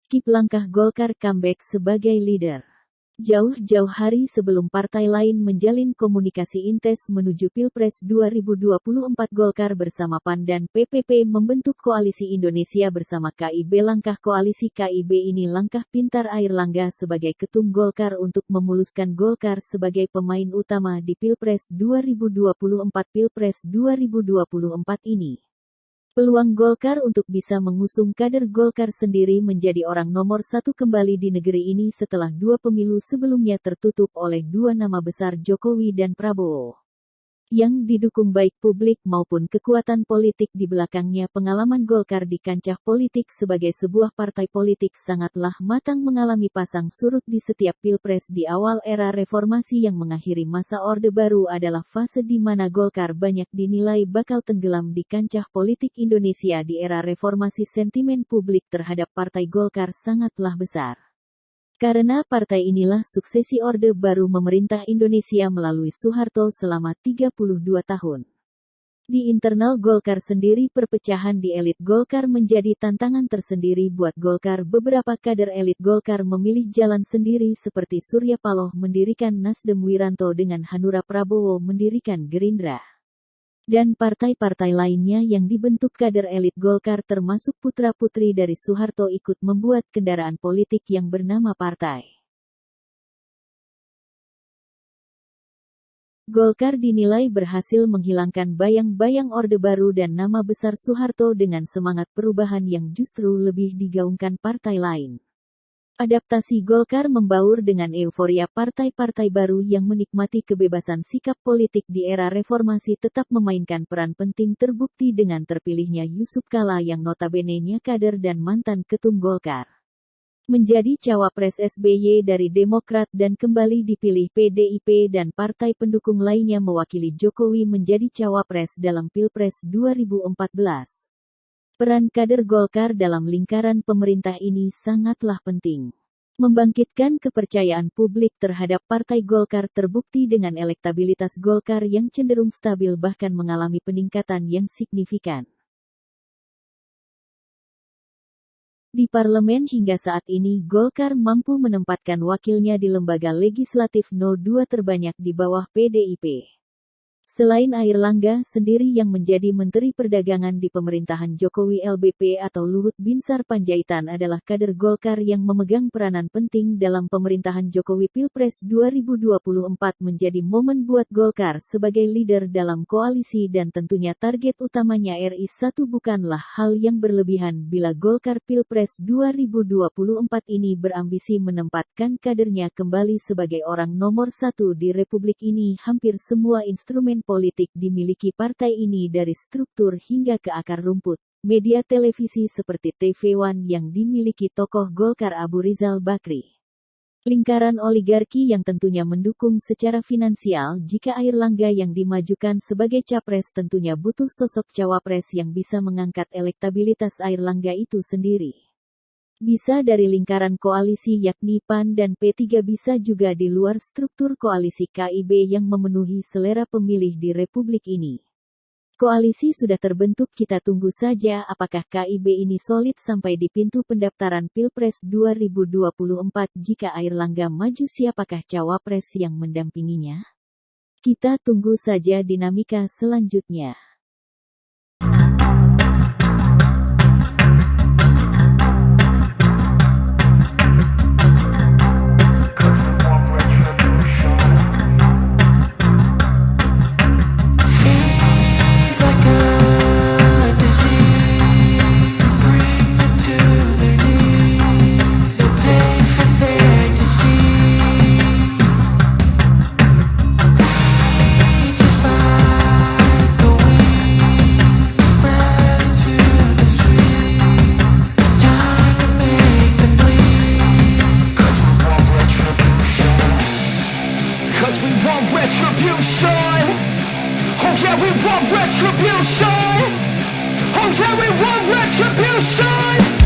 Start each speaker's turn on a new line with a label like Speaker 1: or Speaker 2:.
Speaker 1: skip langkah Golkar comeback sebagai leader. Jauh-jauh hari sebelum partai lain menjalin komunikasi intens menuju Pilpres 2024, Golkar bersama PAN dan PPP membentuk Koalisi Indonesia Bersama KIB. Langkah Koalisi KIB ini langkah pintar Airlangga sebagai ketum Golkar untuk memuluskan Golkar sebagai pemain utama di Pilpres 2024. Pilpres 2024 ini, peluang Golkar untuk bisa mengusung kader Golkar sendiri menjadi orang nomor satu kembali di negeri ini setelah dua pemilu sebelumnya tertutup oleh dua nama besar Jokowi dan Prabowo, yang didukung baik publik maupun kekuatan politik di belakangnya. Pengalaman Golkar di kancah politik sebagai sebuah partai politik sangatlah matang, mengalami pasang surut di setiap Pilpres. Di awal era reformasi yang mengakhiri masa Orde Baru adalah fase di mana Golkar banyak dinilai bakal tenggelam di kancah politik Indonesia. Di era reformasi sentimen publik terhadap Partai Golkar sangatlah besar, karena partai inilah suksesi Orde Baru memerintah Indonesia melalui Soeharto selama 32 tahun. Di internal Golkar sendiri, perpecahan di elit Golkar menjadi tantangan tersendiri buat Golkar. Beberapa kader elit Golkar memilih jalan sendiri seperti Surya Paloh mendirikan Nasdem, Wiranto dengan Hanura Prabowo mendirikan Gerindra, dan partai-partai lainnya yang dibentuk kader elit Golkar termasuk putra-putri dari Soeharto ikut membuat kendaraan politik yang bernama partai. Golkar dinilai berhasil menghilangkan bayang-bayang Orde Baru dan nama besar Soeharto dengan semangat perubahan yang justru lebih digaungkan partai lain. Adaptasi Golkar membaur dengan euforia partai-partai baru yang menikmati kebebasan sikap politik di era reformasi tetap memainkan peran penting, terbukti dengan terpilihnya Yusuf Kala yang notabene-nya kader dan mantan ketum Golkar menjadi cawapres SBY dari Demokrat dan kembali dipilih PDIP dan partai pendukung lainnya mewakili Jokowi menjadi cawapres dalam Pilpres 2014. Peran kader Golkar dalam lingkaran pemerintah ini sangatlah penting. Membangkitkan kepercayaan publik terhadap Partai Golkar terbukti dengan elektabilitas Golkar yang cenderung stabil bahkan mengalami peningkatan yang signifikan. Di parlemen hingga saat ini Golkar mampu menempatkan wakilnya di lembaga legislatif 02 terbanyak di bawah PDIP. Selain Airlangga sendiri yang menjadi Menteri Perdagangan di pemerintahan Jokowi, LBP atau Luhut Binsar Panjaitan adalah kader Golkar yang memegang peranan penting dalam pemerintahan Jokowi. Pilpres 2024 menjadi momen buat Golkar sebagai leader dalam koalisi dan tentunya target utamanya RI 1 bukanlah hal yang berlebihan bila Golkar Pilpres 2024 ini berambisi menempatkan kadernya kembali sebagai orang nomor satu di Republik ini. Hampir semua instrumen politik dimiliki partai ini dari struktur hingga ke akar rumput. Media televisi seperti TV One yang dimiliki tokoh Golkar Abu Rizal Bakri. Lingkaran oligarki yang tentunya mendukung secara finansial. Jika Airlangga yang dimajukan sebagai capres tentunya butuh sosok cawapres yang bisa mengangkat elektabilitas Airlangga itu sendiri. Bisa dari lingkaran koalisi yakni PAN dan P3, bisa juga di luar struktur koalisi KIB yang memenuhi selera pemilih di Republik ini. Koalisi sudah terbentuk, kita tunggu saja apakah KIB ini solid sampai di pintu pendaftaran Pilpres 2024. Jika Airlangga maju, siapakah cawapres yang mendampinginya? Kita tunggu saja dinamika selanjutnya.
Speaker 2: Retribution. Oh yeah, we want retribution. Oh yeah, we want retribution.